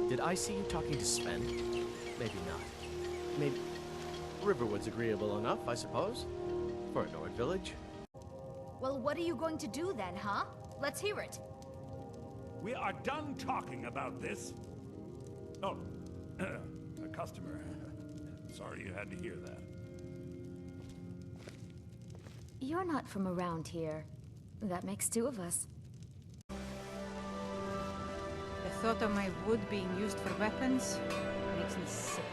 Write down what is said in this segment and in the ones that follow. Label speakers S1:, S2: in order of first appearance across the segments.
S1: Did I see you talking to Sven? Maybe not. Maybe... Riverwood's agreeable enough, I suppose. For a Nord village.
S2: Well, what are you going to do then, huh? Let's hear it.
S3: We are done talking about this. Oh, a customer. Sorry you had to hear that.
S2: You're not from around here. That makes two of us.
S4: The thought of my wood being used for weapons makes me sick.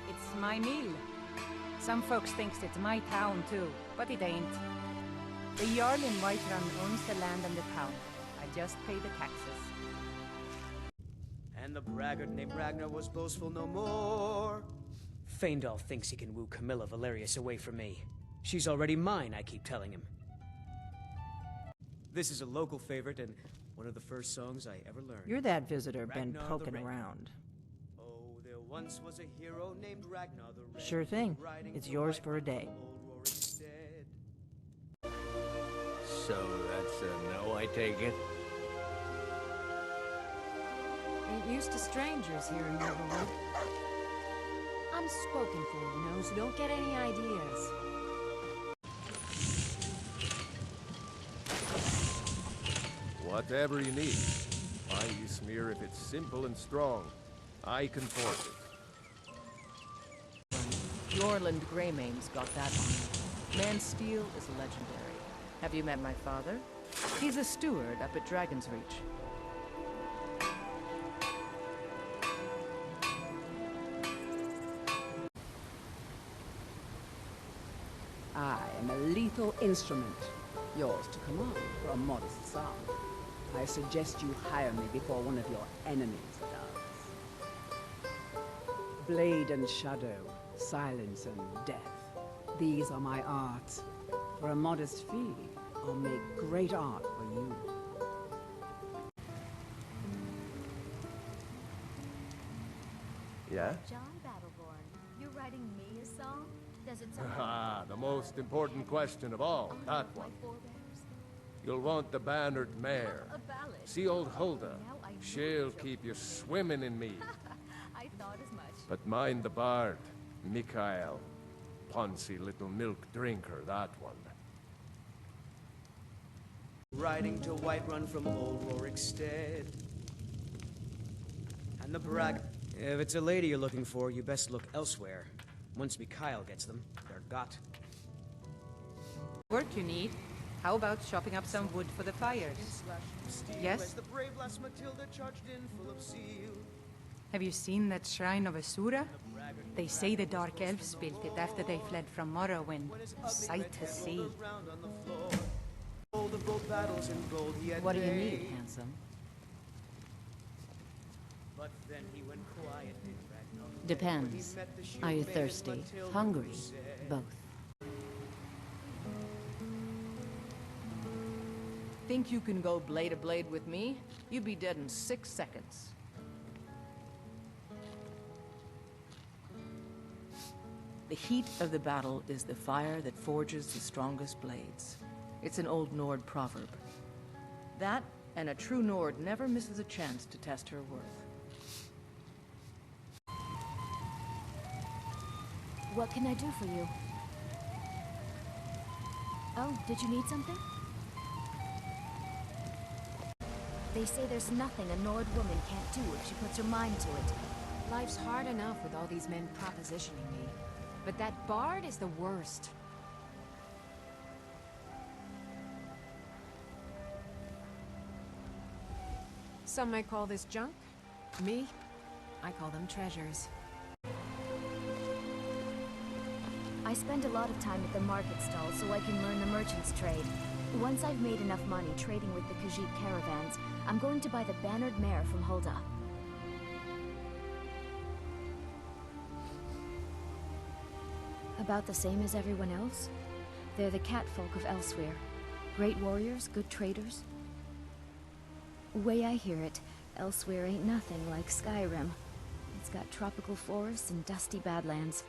S4: It's my mill. Some folks thinks it's my town too, but it ain't. The Jarl in Whiterun owns the land and the town. I just pay the taxes.
S5: And the braggart named Ragnar was boastful no more. Feindal thinks he can woo Camilla Valerius away from me. She's already mine, I keep telling him. This is a local favorite and one of the first songs I ever learned.
S4: You're that visitor been
S5: Ragnar
S4: poking
S5: the Red.
S4: around.
S5: Oh, there once was a hero named Ragnar the Red.
S4: Sure thing. It's yours for a day.
S1: So that's a no, I take it?
S6: Ain't used to strangers here in Riverwood. I'm spoken for, you know, so don't get any ideas.
S7: Whatever you need. Find you smear if it's simple and strong. I can force it.
S8: Jorland Greymane's got that on. Man-Steel is legendary. Have you met my father? He's a steward up at Dragon's Reach.
S9: I am a lethal instrument, yours to command for a modest sum. I suggest you hire me before one of your enemies does. Blade and shadow, silence and death. These are my arts. For a modest fee, I'll make great art for you.
S7: Yeah?
S2: John Battleborn, you're writing me a song? Does it sound
S7: Ah, the most important question of all, that
S2: my
S7: one.
S2: forebears?
S7: You'll want the bannered mare.
S2: A ballad.
S7: See old Hulda?
S2: Now I know
S7: She'll
S2: what
S7: keep you swimming in me.
S2: I thought as much.
S7: But mind the bard, Mikael. Poncy little milk drinker, that one.
S5: Riding to Whiterun from old Rorikstead. And the brag... If it's a lady you're looking for, you best look elsewhere. Once Mikael gets them, they're got.
S4: Work you need. How about chopping up some wood for the fires? Yes?
S5: The brave lass Matilda charged in full of zeal.
S4: Have you seen that shrine of Asura? They say the Dark Elves built it after they fled from Morrowind. Sight to see.
S8: What do you need, handsome?
S5: But then he went quiet.
S8: Depends. Are you thirsty? Hungry? Both. Think you can go blade to blade with me? You'd be dead in 6 seconds. The heat of the battle is the fire that forges the strongest blades. It's an old Nord proverb. That, and a true Nord never misses a chance to test her worth.
S2: What can I do for you? Oh, did you need something? They say there's nothing a Nord woman can't do if she puts her mind to it.
S6: Life's hard enough with all these men propositioning me. But that bard is the worst. Some might call this junk. Me, I call them treasures.
S2: I spend a lot of time at the market stall so I can learn the merchant's trade. Once I've made enough money trading with the Khajiit caravans, I'm going to buy the bannered mare from Hulda. About the same as everyone else. They're the catfolk of Elsewhere. Great warriors, good traders. Way I hear it, Elsewhere ain't nothing like Skyrim. It's got tropical forests and dusty badlands.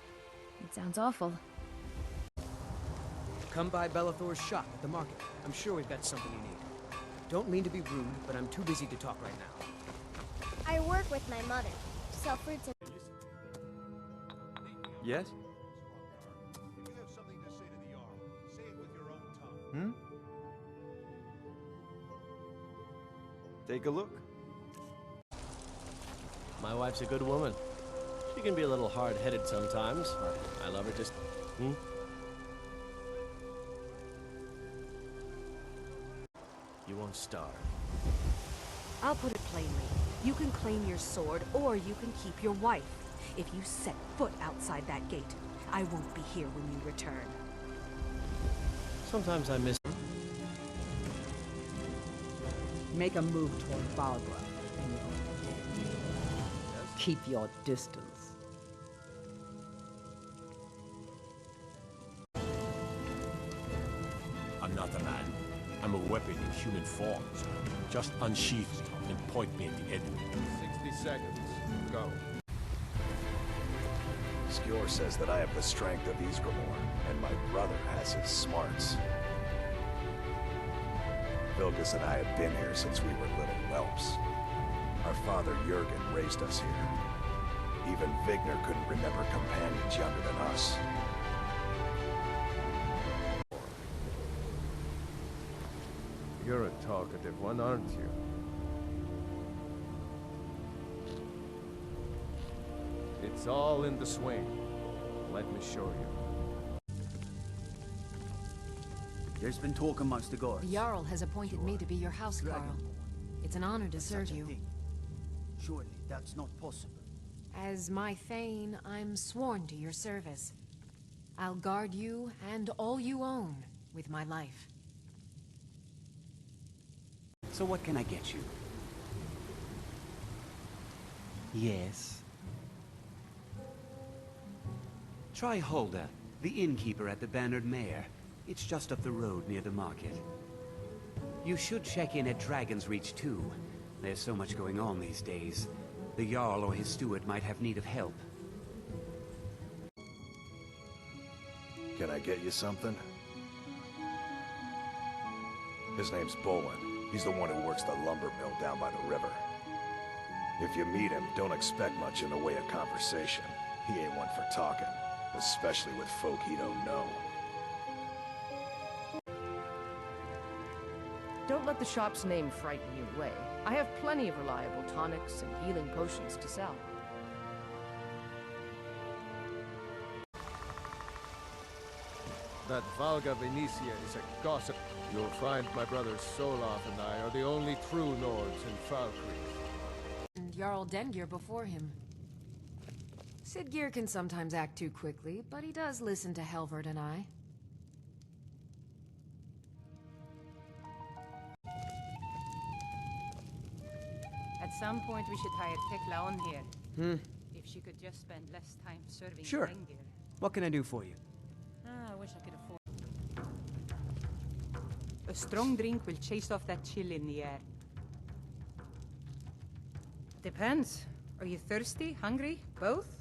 S2: It sounds awful.
S5: Come by Bellathor's shop at the market. I'm sure we've got something you need. Don't mean to be rude, but I'm too busy to talk right now.
S10: I work with my mother. Sell fruits and...
S7: Yes?
S11: If you have something to say to the Jarl, say it with your own tongue.
S12: Take a look.
S1: My wife's a good woman. She can be a little hard-headed sometimes. I love her just... You won't starve.
S6: I'll put it plainly. You can claim your sword, or you can keep your wife. If you set foot outside that gate, I won't be here when you return.
S1: Sometimes I miss...
S9: Make a move toward Valgra, and you're dead. Keep your distance.
S3: I'm not a man. I'm a weapon in human form. Just unsheath me and point me at the enemy.
S7: 60 seconds. Go.
S12: Skjor says that I have the strength of Ysgramor, and my brother has his smarts. Vilgus and I have been here since we were little whelps. Our father Jurgen raised us here. Even Vigner couldn't remember companions younger than us.
S7: You're a talkative one, aren't you? It's all in the swing. Let me show you.
S13: There's been talk amongst the guards.
S6: The Jarl has appointed me to be your housecarl. It's an honor to serve you.
S13: Surely that's not possible.
S6: As my Thane, I'm sworn to your service. I'll guard you and all you own with my life.
S13: So what can I get you? Yes. Try Hulda, the innkeeper at the Bannered Mare. It's just up the road near the market. You should check in at Dragon's Reach too. There's so much going on these days. The Jarl or his steward might have need of help.
S12: Can I get you something? His name's Bolin. He's the one who works the lumber mill down by the river. If you meet him, don't expect much in the way of conversation. He ain't one for talking, especially with folk he don't know.
S8: Don't let the shop's name frighten you away. I have plenty of reliable tonics and healing potions to sell.
S7: That Valga Venetia is a gossip. You'll find my brothers Solaf and I are the only true Nords in Falkreath.
S6: And Jarl Dengir before him. Sidgeir can sometimes act too quickly, but he does listen to Helvard and I.
S4: At some point we should hire Tekla on here. If she could just spend less time serving
S5: Sure.
S4: Dengir.
S5: What can I do for you?
S4: I wish I could afford. A strong drink will chase off that chill in the air. Depends. Are you thirsty? Hungry? Both?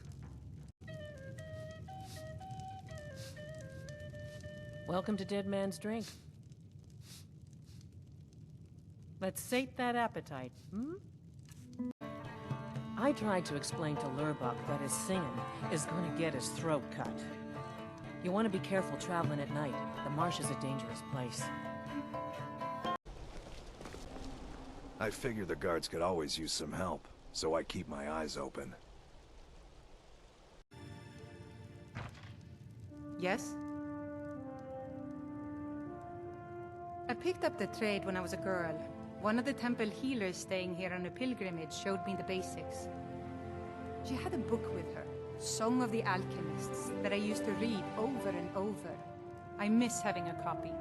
S4: Welcome to Dead Man's Drink. Let's sate that appetite, I tried to explain to Lurbuk that his singing is going to get his throat cut. You want to be careful traveling at night. The marsh is a dangerous place.
S12: I figure the guards could always use some help, so I keep my eyes open.
S4: Yes? I picked up the trade when I was a girl. One of the temple healers staying here on a pilgrimage showed me the basics. She had a book with her, Song of the Alchemists, that I used to read over and over. I miss having a copy.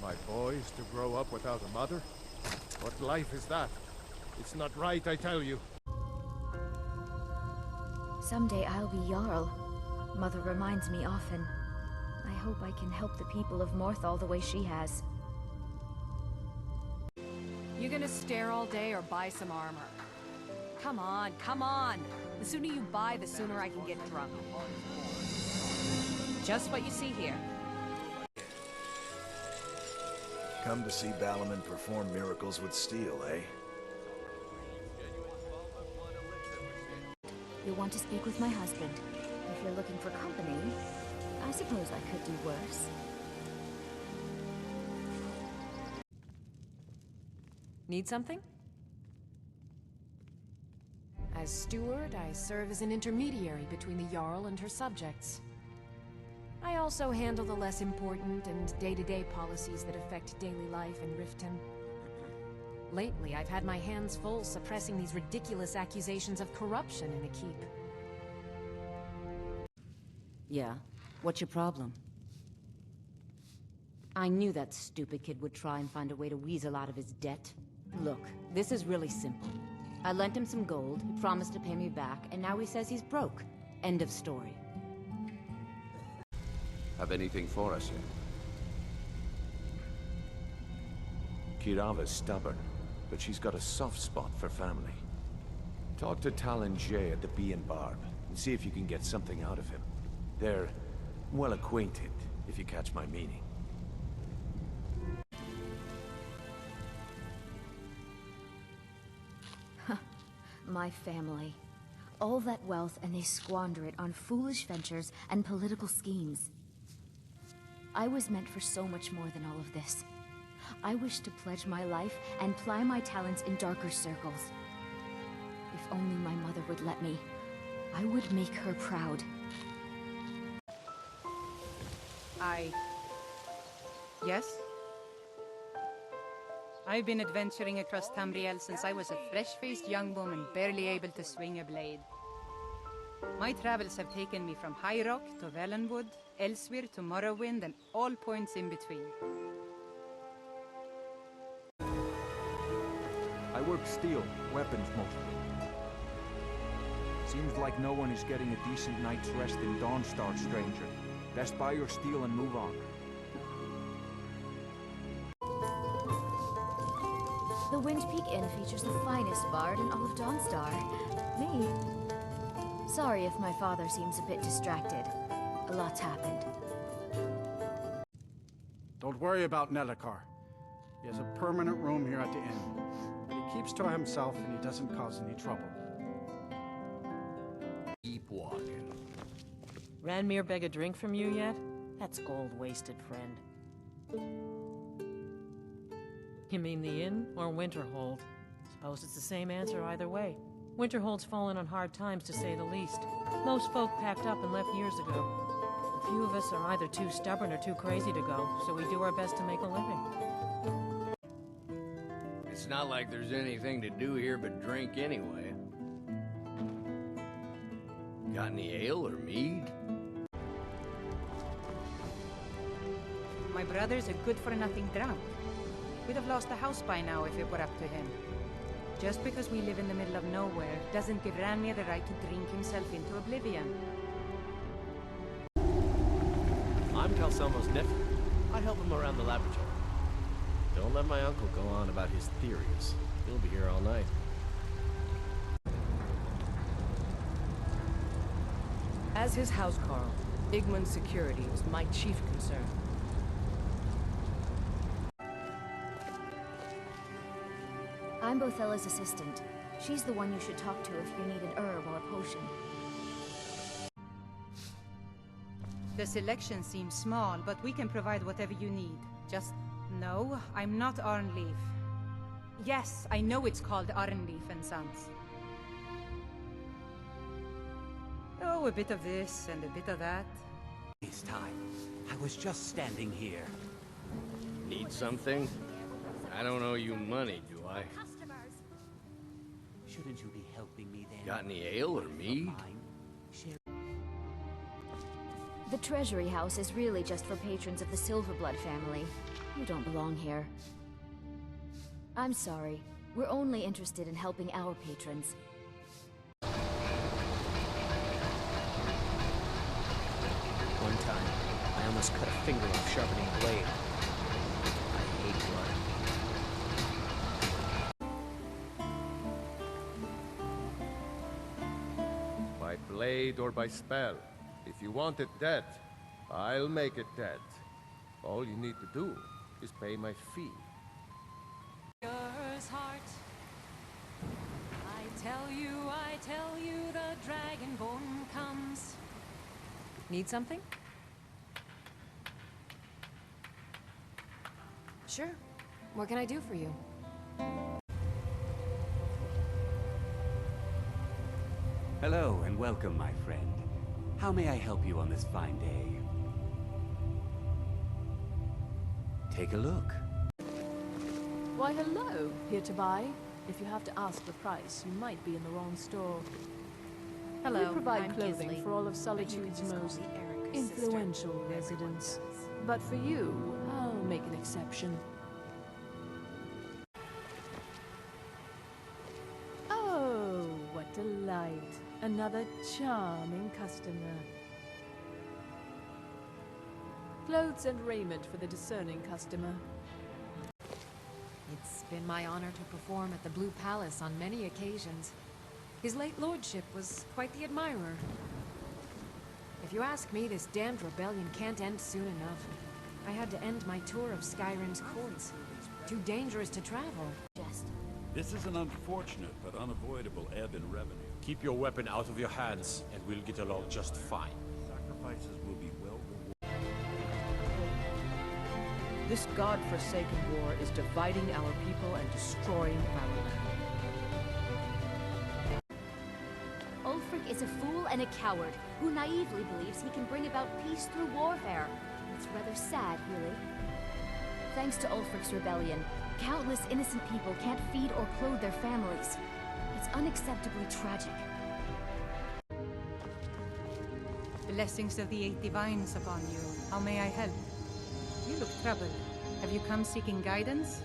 S7: My boys to grow up without a mother? What life is that? It's not right, I tell you.
S2: Someday I'll be Jarl. Mother reminds me often. I hope I can help the people of Morthal the way she has.
S6: You gonna stare all day or buy some armor? Come on, come on! The sooner you buy, the sooner I can get drunk. Just what you see here.
S12: Come to see Ballerman perform miracles with steel, eh?
S2: You'll want to speak with my husband. If you're looking for company, I suppose I could do worse.
S6: Need something? As steward, I serve as an intermediary between the Jarl and her subjects. I also handle the less important and day-to-day policies that affect daily life in Riften. Lately, I've had my hands full suppressing these ridiculous accusations of corruption in the keep.
S14: Yeah? What's your problem? I knew that stupid kid would try and find a way to weasel out of his debt. Look, this is really simple. I lent him some gold, he promised to pay me back, and now he says he's broke. End of story.
S15: Have anything for us yet? Kirava's stubborn, but she's got a soft spot for family. Talk to Talon Jay at the Bee and Barb, and see if you can get something out of him. They're well acquainted, if you catch my meaning.
S2: My family. All that wealth and they squander it on foolish ventures and political schemes. I was meant for so much more than all of this. I wish to pledge my life and ply my talents in darker circles. If only my mother would let me, I would make her proud.
S4: Yes? I've been adventuring across Tamriel since I was a fresh-faced young woman barely able to swing a blade. My travels have taken me from High Rock to Valenwood, Elsewhere to Morrowind, and all points in between.
S16: I work steel, weapons mostly. Seems like no one is getting a decent night's rest in Dawnstar, stranger. Best buy your steel and move on.
S2: The Wind Peak Inn features the finest bard in all of Dawnstar. Me. Sorry if my father seems a bit distracted. A lot's happened.
S17: Don't worry about Nl4. He has a permanent room here at the inn. But he keeps to himself and he doesn't cause any trouble.
S18: Keep walking.
S8: Ranmir beg a drink from you yet? That's gold wasted, friend. You mean the inn or Winterhold? Suppose it's the same answer either way. Winterhold's fallen on hard times, to say the least. Most folk packed up and left years ago. A few of us are either too stubborn or too crazy to go, so we do our best to make a living.
S18: It's not like there's anything to do here but drink anyway. Got any ale or mead?
S4: My brother's a good-for-nothing drunk. We'd have lost the house by now if it were up to him. Just because we live in the middle of nowhere doesn't give Ranmir the right to drink himself into oblivion.
S1: I'm Calcelmo's nephew. I help him around the laboratory. Don't let my uncle go on about his theories. He'll be here all night.
S8: As his housecarl, Igman's security was my chief concern.
S2: I'm Bothella's assistant. She's the one you should talk to if you need an herb or a potion.
S4: The selection seems small, but we can provide whatever you need. Just, no, I'm not Arnleif. Yes, I know it's called Arnleif and Sons. Oh, a bit of this and a bit of that.
S13: This time, I was just standing here.
S18: Need something? I don't owe you money, do I?
S13: Shouldn't you be helping me then?
S18: Got any ale or mead?
S2: The Treasury House is really just for patrons of the Silverblood family. You don't belong here. I'm sorry. We're only interested in helping our patrons.
S5: One time, I almost cut a finger off sharpening a blade. I hate blood.
S7: blade or by spell. If you want it dead, I'll make it dead. All you need to do is pay my fee.
S6: Yours heart. I tell you, the Dragonborn comes. Need something? Sure. What can I do for you?
S13: Hello and welcome, my friend. How may I help you on this fine day? Take a look.
S19: Why, hello. Here to buy. If you have to ask the price, you might be in the wrong store.
S6: Hello,
S19: We provide
S6: I'm
S19: clothing
S6: Kisley.
S19: for all of
S6: But you
S19: Solitude's
S6: can just call
S19: most
S6: me Erica's
S19: influential
S6: sister.
S19: residents. But for you, I'll make an exception. Oh, what delight. Another charming customer. Clothes and raiment for the discerning customer.
S6: It's been my honor to perform at the Blue Palace on many occasions. His late lordship was quite the admirer. If you ask me, this damned rebellion can't end soon enough. I had to end my tour of Skyrim's courts. Too dangerous to travel.
S3: This is an unfortunate but unavoidable ebb in revenue.
S1: Keep your weapon out of your hands, and we'll get along just fine.
S3: Sacrifices will be well rewarded.
S8: This god-forsaken war is dividing our people and destroying our land.
S2: Ulfric is a fool and a coward who naively believes he can bring about peace through warfare. It's rather sad, really. Thanks to Ulfric's rebellion, countless innocent people can't feed or clothe their families. It's unacceptably tragic.
S4: Blessings of the Eight Divines upon you. How may I help? You look troubled. Have you come seeking guidance?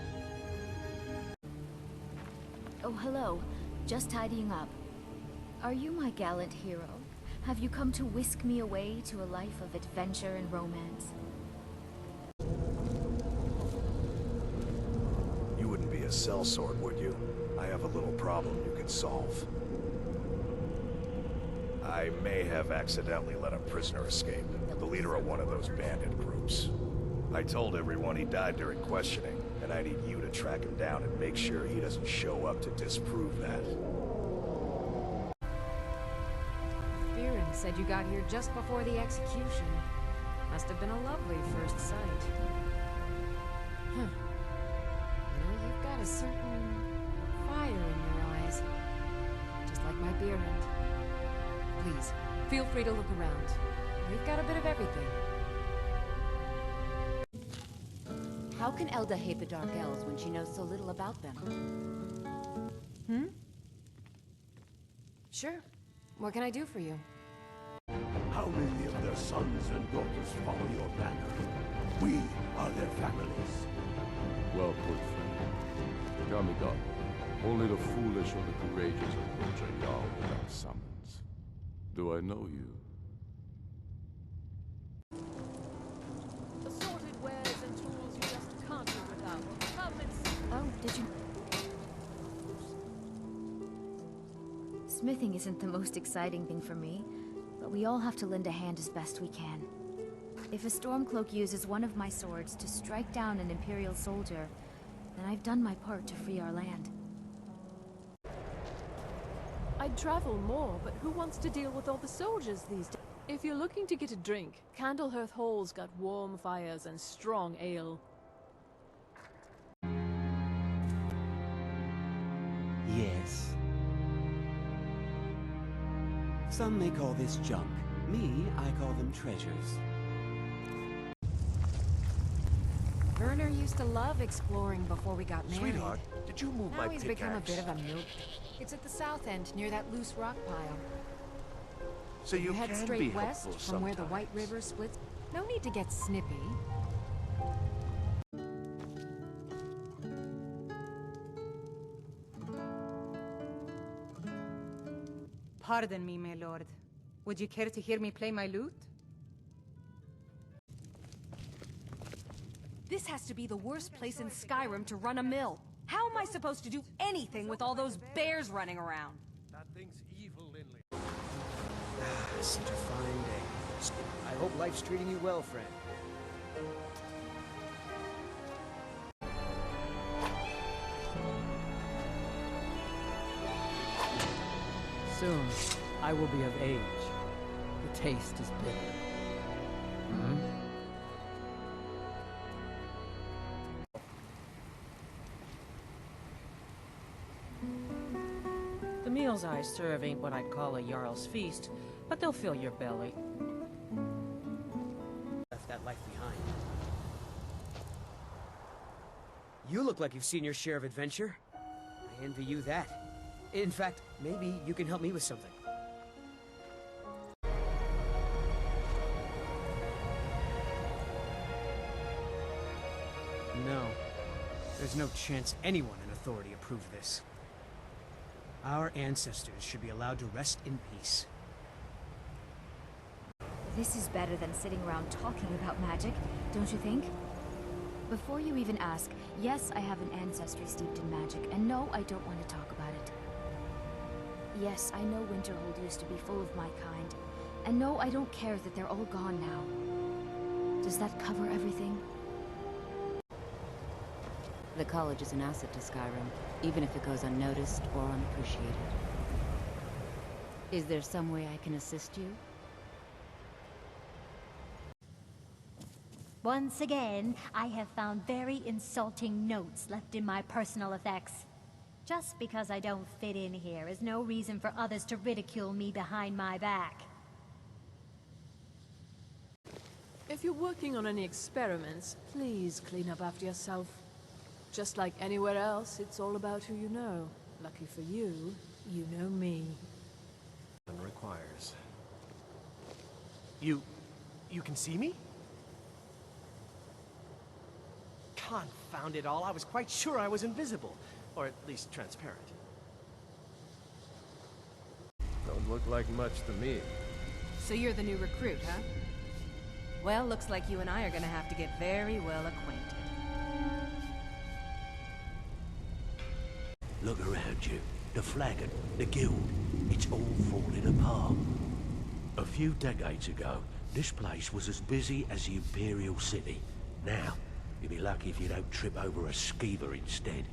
S2: Oh, hello. Just tidying up. Are you my gallant hero? Have you come to whisk me away to a life of adventure and romance?
S12: You wouldn't be a sellsword, would you? I have a little problem you can solve. I may have accidentally let a prisoner escape, the leader of one of those bandit groups. I told everyone he died during questioning, and I need you to track him down and make sure he doesn't show up to disprove that.
S6: Viren said you got here just before the execution. Must have been a lovely first sight. Huh. You know, you've got a certain fire in your eyes. Just like my beer end. Please, feel free to look around. We've got a bit of everything.
S14: How can Elda hate the Dark Elves when she knows so little about them?
S6: Sure. What can I do for you?
S11: How many of their sons and daughters follow your banner? We are their families.
S7: Well put, friend. Gamigata, only the foolish or the courageous approach a Jarl without summons. Do I know you?
S19: Assorted wares and tools you just can't live without. Come and see.
S2: Oh, did you... Smithing isn't the most exciting thing for me, but we all have to lend a hand as best we can. If a Stormcloak uses one of my swords to strike down an Imperial soldier, then I've done my part to free our land.
S19: I'd travel more, but who wants to deal with all the soldiers these days? If you're looking to get a drink, Candlehearth Hall's got warm fires and strong ale.
S13: Yes. Some may call this junk. Me, I call them treasures.
S6: Werner used to love exploring before we got married.
S11: Sweetheart, did you move
S6: Now
S11: my
S6: he's
S11: pickaxe?
S6: become a bit of a milk. It's at the south end, near that loose rock pile.
S11: So you
S6: head
S11: can
S6: straight
S11: be
S6: west
S11: helpful
S6: from where the White
S11: sometimes.
S6: River splits. No need to get snippy.
S4: Pardon me, my lord. Would you care to hear me play my lute?
S20: This has to be the worst place in Skyrim to run a mill. How am I supposed to do anything with all those bears running around?
S15: That thing's evil, Linley.
S5: Such a fine day. I hope life's treating you well, friend.
S21: Soon, I will be of age. The taste is bitter.
S22: The meals I serve ain't what I'd call a Jarl's feast, but they'll fill your belly.
S5: Left that life behind. You look like you've seen your share of adventure. I envy you that. In fact, maybe you can help me with something. No. There's no chance anyone in authority approved this. Our ancestors should be allowed to rest in peace.
S2: This is better than sitting around talking about magic, don't you think? Before you even ask, yes, I have an ancestry steeped in magic, and no, I don't want to talk about it. Yes, I know Winterhold used to be full of my kind, and no, I don't care that they're all gone now. Does that cover everything?
S14: The college is an asset to Skyrim, even if it goes unnoticed or unappreciated. Is there some way I can assist you?
S23: Once again, I have found very insulting notes left in my personal effects. Just because I don't fit in here is no reason for others to ridicule me behind my back.
S19: If you're working on any experiments, please clean up after yourself. Just like anywhere else, it's all about who you know. Lucky for you, you know me.
S1: Requires. You can see me? Confound it all, I was quite sure I was invisible. Or at least transparent.
S18: Don't look like much to me.
S20: So you're the new recruit, huh? Well, looks like you and I are gonna have to get very well acquainted.
S11: Look around you. The flagon, the guild, it's all falling apart. A few decades ago, this place was as busy as the Imperial City. Now, you'll be lucky if you don't trip over a skeever instead.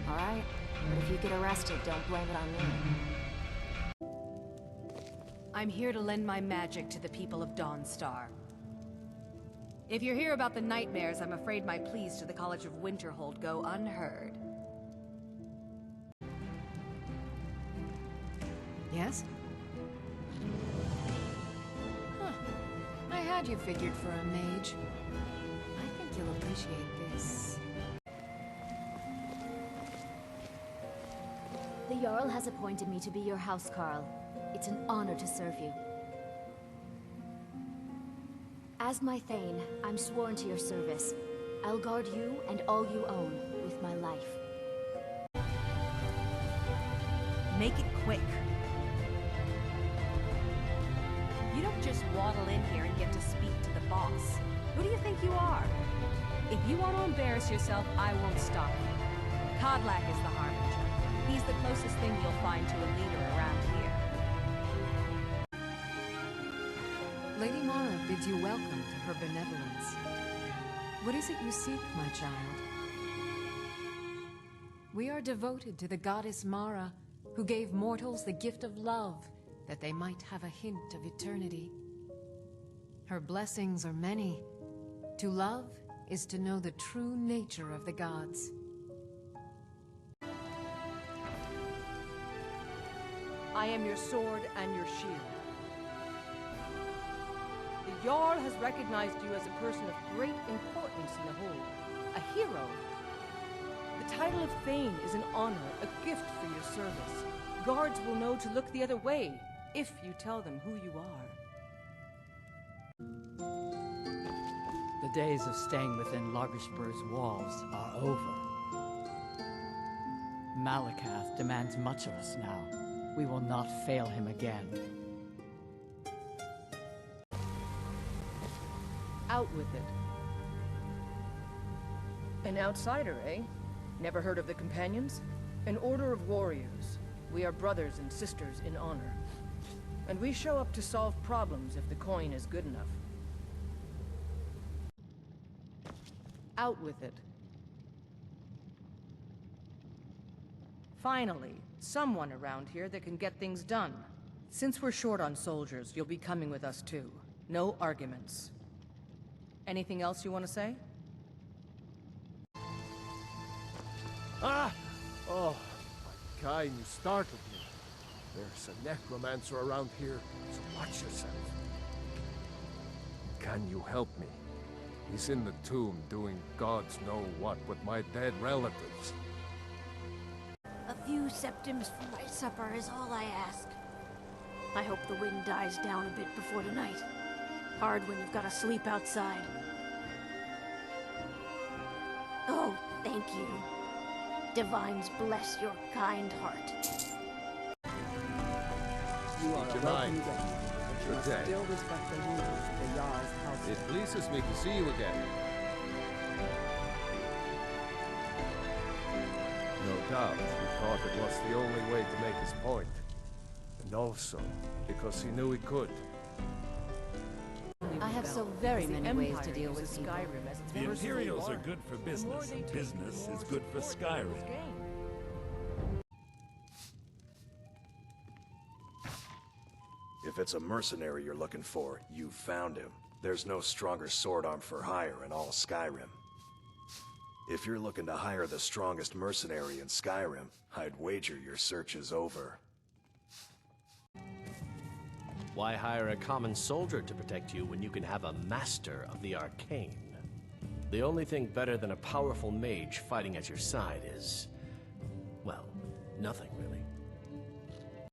S6: Alright, but if you get arrested, don't blame it on me.
S20: I'm here to lend my magic to the people of Dawnstar. If you hear about the nightmares, I'm afraid my pleas to the College of Winterhold go unheard. Yes?
S6: Huh. I had you figured for a mage. I think you'll appreciate this.
S2: The Jarl has appointed me to be your housecarl. It's an honor to serve you. As my Thane, I'm sworn to your service. I'll guard you and all you own with my life.
S20: Make it quick. You don't just waddle in here and get to speak to the boss. Who do you think you are? If you want to embarrass yourself, I won't stop you. Kodlak is the Harbinger. He's the closest thing you'll find to a leader around here.
S6: Lady Mara bids you welcome to her benevolence. What is it you seek, my child? We are devoted to the goddess Mara, who gave mortals the gift of love, that they might have a hint of eternity. Her blessings are many. To love is to know the true nature of the gods.
S8: I am your sword and your shield. The Jarl has recognized you as a person of great importance in the Hold, a hero. The title of Thane is an honor, a gift for your service. Guards will know to look the other way, if you tell them who you are.
S21: The days of staying within Largashbur's walls are over. Malakath demands much of us now. We will not fail him again.
S8: Out with it. An outsider, eh? Never heard of the Companions? An order of warriors. We are brothers and sisters in honor. And we show up to solve problems if the coin is good enough. Out with it. Finally, someone around here that can get things done. Since we're short on soldiers, you'll be coming with us too. No arguments. Anything else you want to say?
S9: Ah! Oh, my kind, you startled me. There's a necromancer around here, so watch yourself. Can you help me? He's in the tomb doing gods know what with my dead relatives.
S23: A few septims for my supper is all I ask. I hope the wind dies down a bit before tonight. Hard when you've got to sleep outside. Oh, thank you. Divines bless your kind heart.
S9: You are a welcome guest. Good day.
S21: Still respect the rules of the Jarl's house.
S9: It pleases me to see you again. No doubt, he thought it was the only way to make his point. And also, because he knew he could.
S14: I have so very many ways to deal with people.
S3: The Imperials are good for business, and business is good for Skyrim.
S12: If it's a mercenary you're looking for, you found him. There's no stronger sword arm for hire in all Skyrim. If you're looking to hire the strongest mercenary in Skyrim, I'd wager your search is over.
S1: Why hire a common soldier to protect you when you can have a master of the arcane? The only thing better than a powerful mage fighting at your side is, well, nothing really.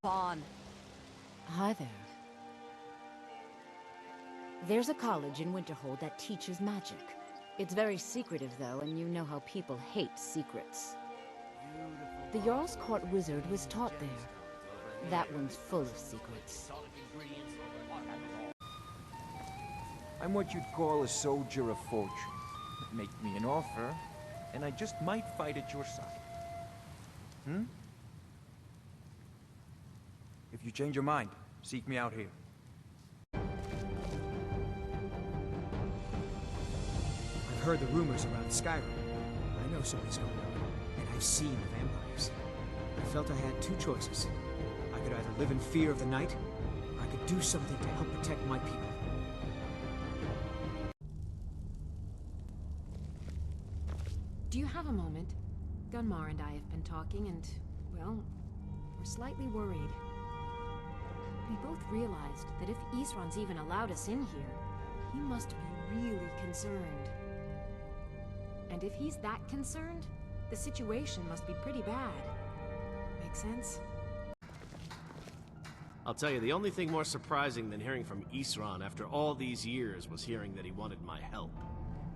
S14: Vaughn. Hi there. There's a college in Winterhold that teaches magic. It's very secretive, though, and you know how people hate secrets. The Jarl's Court wizard was taught there. That one's full of secrets.
S10: I'm what you'd call a soldier of fortune. Make me an offer, and I just might fight at your side. Hmm? If you change your mind, seek me out here.
S5: I've heard the rumors around Skyrim. I know something's going on, and I've seen the vampires. I felt I had two choices. I could either live in fear of the night, or I could do something to help protect my people.
S6: Do you have a moment? Gunmar and I have been talking and, well, we're slightly worried. We both realized that if Isran's even allowed us in here, he must be really concerned. And if he's that concerned, the situation must be pretty bad. Make sense?
S1: I'll tell you, the only thing more surprising than hearing from Isran after all these years was hearing that he wanted my help.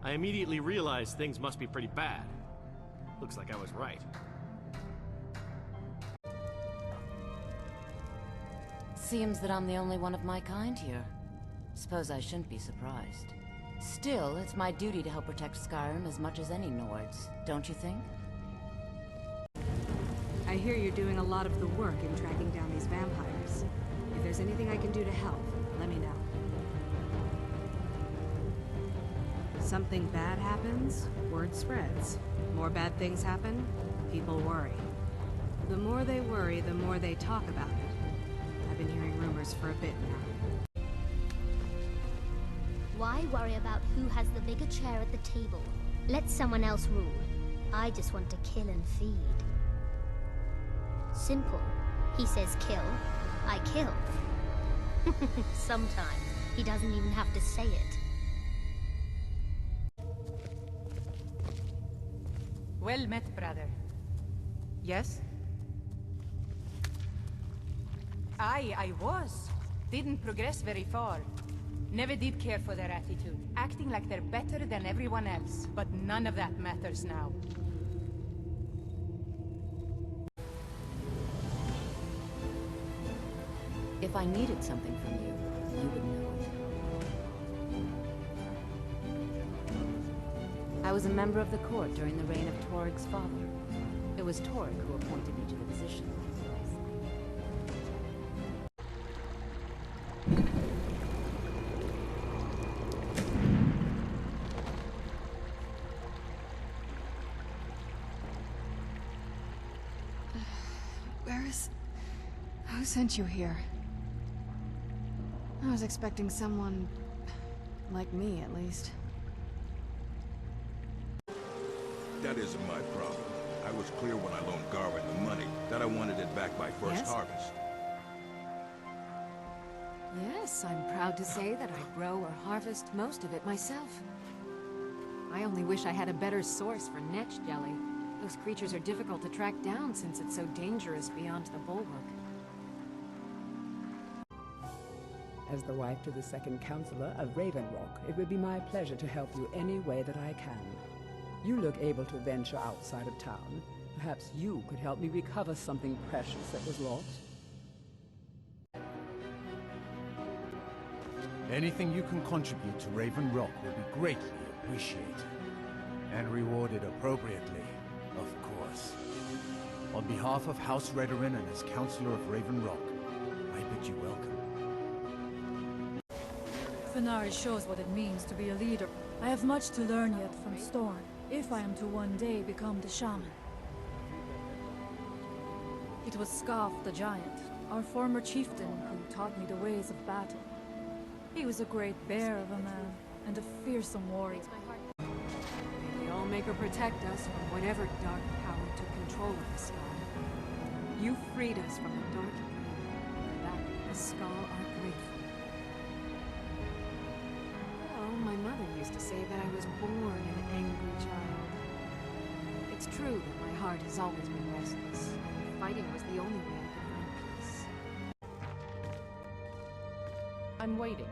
S1: I immediately realized things must be pretty bad. Looks like I was right.
S14: Seems that I'm the only one of my kind here. Suppose I shouldn't be surprised. Still, it's my duty to help protect Skyrim as much as any Nords, don't you think?
S6: I hear you're doing a lot of the work in tracking down these vampires. If there's anything I can do to help, let me know. Something bad happens, word spreads. More bad things happen, people worry. The more they worry, the more they talk about it. I've been hearing rumors for a bit now.
S23: Why worry about who has the bigger chair at the table? Let someone else rule. I just want to kill and feed. Simple. He says kill, I kill. Sometimes he doesn't even have to say it.
S4: Well met, brother. Yes? I was. Didn't progress very far. Never did care for their attitude. Acting like they're better than everyone else. But none of that matters now.
S14: If I needed something from you, you would know it. I was a member of the court during the reign of Toryg's father. It was Torek who appointed me to the position.
S7: Who sent you here? I was expecting someone... like me, at least.
S16: That isn't my problem. I was clear when I loaned Garvin the money that I wanted it back by first harvest.
S6: Yes, I'm proud to say that I grow or harvest most of it myself. I only wish I had a better source for netch jelly. Those creatures are difficult to track down since it's so dangerous beyond the bulwark.
S17: As the wife to the second Counselor of Raven Rock, it would be my pleasure to help you any way that I can. You look able to venture outside of town. Perhaps you could help me recover something precious that was lost.
S24: Anything you can contribute to Raven Rock will be greatly appreciated. And rewarded appropriately, of course. On behalf of House Redoran and as Counselor of Raven Rock, I bid you welcome.
S25: Fenari shows what it means to be a leader. I have much to learn yet from Storm, if I am to one day become the shaman. It was Scarf the Giant, our former chieftain, who taught me the ways of battle. He was a great bear of a man, and a fearsome warrior.
S6: May the Allmaker protect us from whatever dark power took control of the sky. You freed us from the dark grave. For that, the Skull are grateful. My mother used to say that I was born an angry child. It's true that my heart has always been restless, and fighting was the only way I could find peace.
S8: I'm waiting.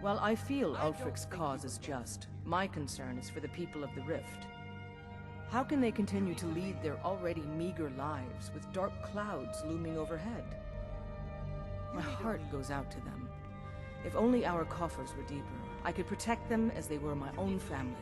S8: While I feel Ulfric's cause is just, my concern is for the people of the Rift. How can they continue to lead their already meager lives with dark clouds looming overhead? My heart goes out to them. If only our coffers were deeper, I could protect them as they were my own family.